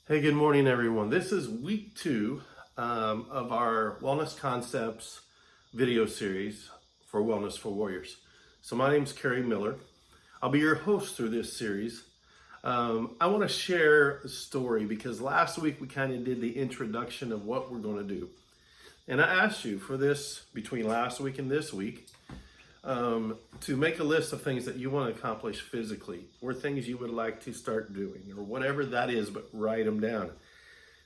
Hey, good morning, everyone. This is week two of our Wellness Concepts video series for Wellness for Warriors. So my name is Kerry Miller. I'll be your host through this series. I want to share a story because last week we kind of did the introduction of what we're going to do. And I asked you for this between last week and this week to make a list of things that you want to accomplish physically or things you would like to start doing or whatever that is, but write them down.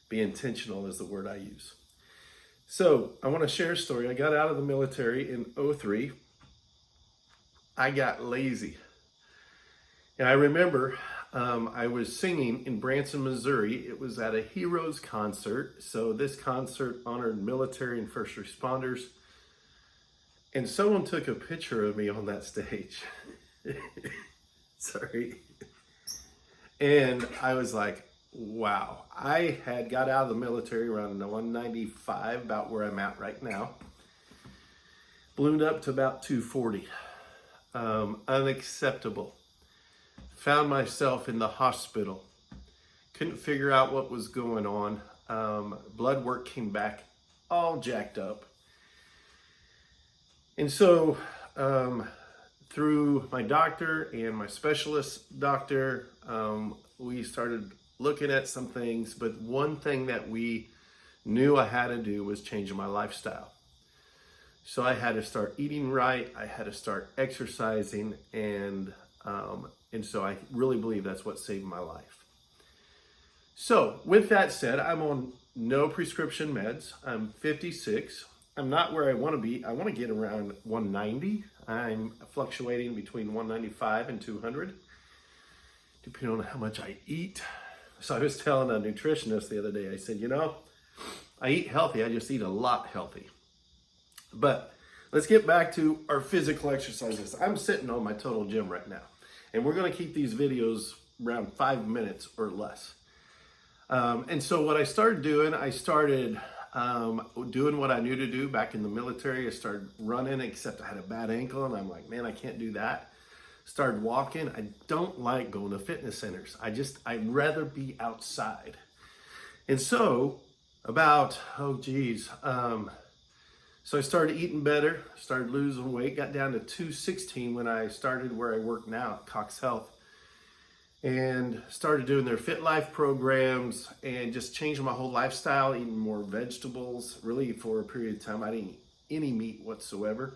Be intentional is the word I use. So I want to share a story. I got out of the military in '03. I got lazy. And I remember I was singing in Branson, Missouri. It was at a Heroes concert. So this concert honored military and first responders. And someone took a picture of me on that stage. Sorry. And I was like, wow. I had got out of the military around 195, about where I'm at right now. Ballooned up to about 240. Unacceptable. Found myself in the hospital. Couldn't figure out what was going on. Blood work came back all jacked up. And so through my doctor and my specialist doctor, we started looking at some things, but one thing that we knew I had to do was change my lifestyle. So I had to start eating right, I had to start exercising, and so I really believe that's what saved my life. So with that said, I'm on no prescription meds. I'm 56. I'm not where I want to be. I want to get around 190. I'm fluctuating between 195 and 200, depending on how much I eat. So I was telling a nutritionist the other day, I said, I eat healthy. I just eat a lot healthy. But let's get back to our physical exercises. I'm sitting on my total gym right now, and we're going to keep these videos around 5 minutes or less. And so what I started doing, doing what I knew to do back in the military. I started running, except I had a bad ankle, and I'm like, man, I can't do that. Started walking. I don't like going to fitness centers. I'd rather be outside. And so so I started eating better, started losing weight, got down to 216 when I started where I work now at Cox Health. And started doing their Fit Life programs and just changing my whole lifestyle, eating more vegetables. Really, for a period of time, I didn't eat any meat whatsoever.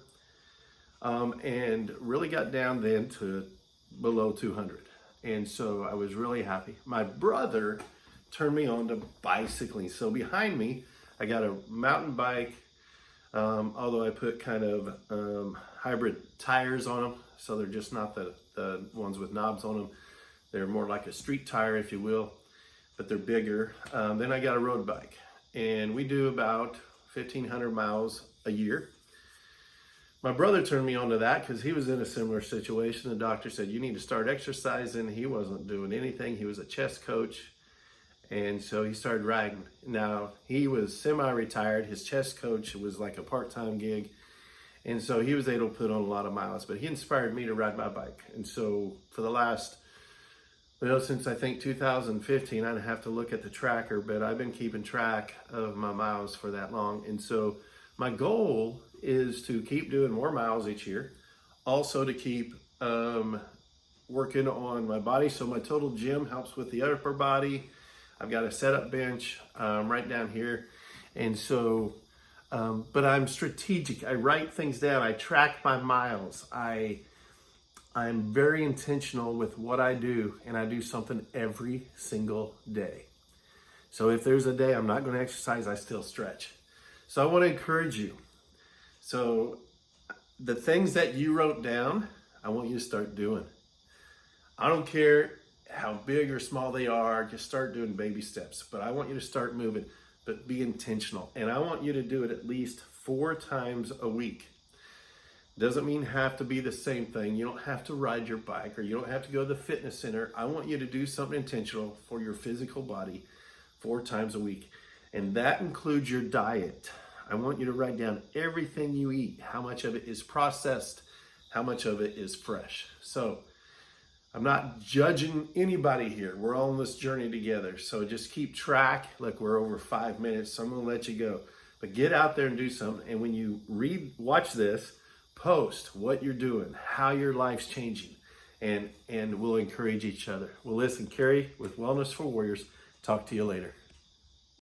And really got down then to below 200. And so I was really happy. My brother turned me on to bicycling. So behind me, I got a mountain bike, although I put kind of hybrid tires on them. So they're just not the ones with knobs on them. They're more like a street tire, if you will, but they're bigger. Then I got a road bike, and we do about 1,500 miles a year. My brother turned me on to that because he was in a similar situation. The doctor said, you need to start exercising. He wasn't doing anything. He was a chess coach, and so he started riding. Now, he was semi-retired. His chess coach was like a part-time gig, and so he was able to put on a lot of miles, but he inspired me to ride my bike. And so for the last since I think 2015, I'd have to look at the tracker, but I've been keeping track of my miles for that long. And so my goal is to keep doing more miles each year. Also to keep working on my body. So my total gym helps with the upper body. I've got a setup bench right down here. And so, but I'm strategic. I write things down. I track my miles. I'm very intentional with what I do, and I do something every single day. So if there's a day I'm not going to exercise, I still stretch. So I want to encourage you. So the things that you wrote down, I want you to start doing. I don't care how big or small they are, just start doing baby steps. But I want you to start moving, but be intentional. And I want you to do it at least 4 times a week. Doesn't mean have to be the same thing. You don't have to ride your bike, or you don't have to go to the fitness center. I want you to do something intentional for your physical body 4 times a week. And that includes your diet. I want you to write down everything you eat, how much of it is processed, how much of it is fresh. So I'm not judging anybody here. We're all on this journey together. So just keep track. Look, we're over 5 minutes, so I'm gonna let you go. But get out there and do something. And when you watch this, post what you're doing, how your life's changing, and we'll encourage each other. Well, listen, Carrie with Wellness for Warriors. Talk to you later.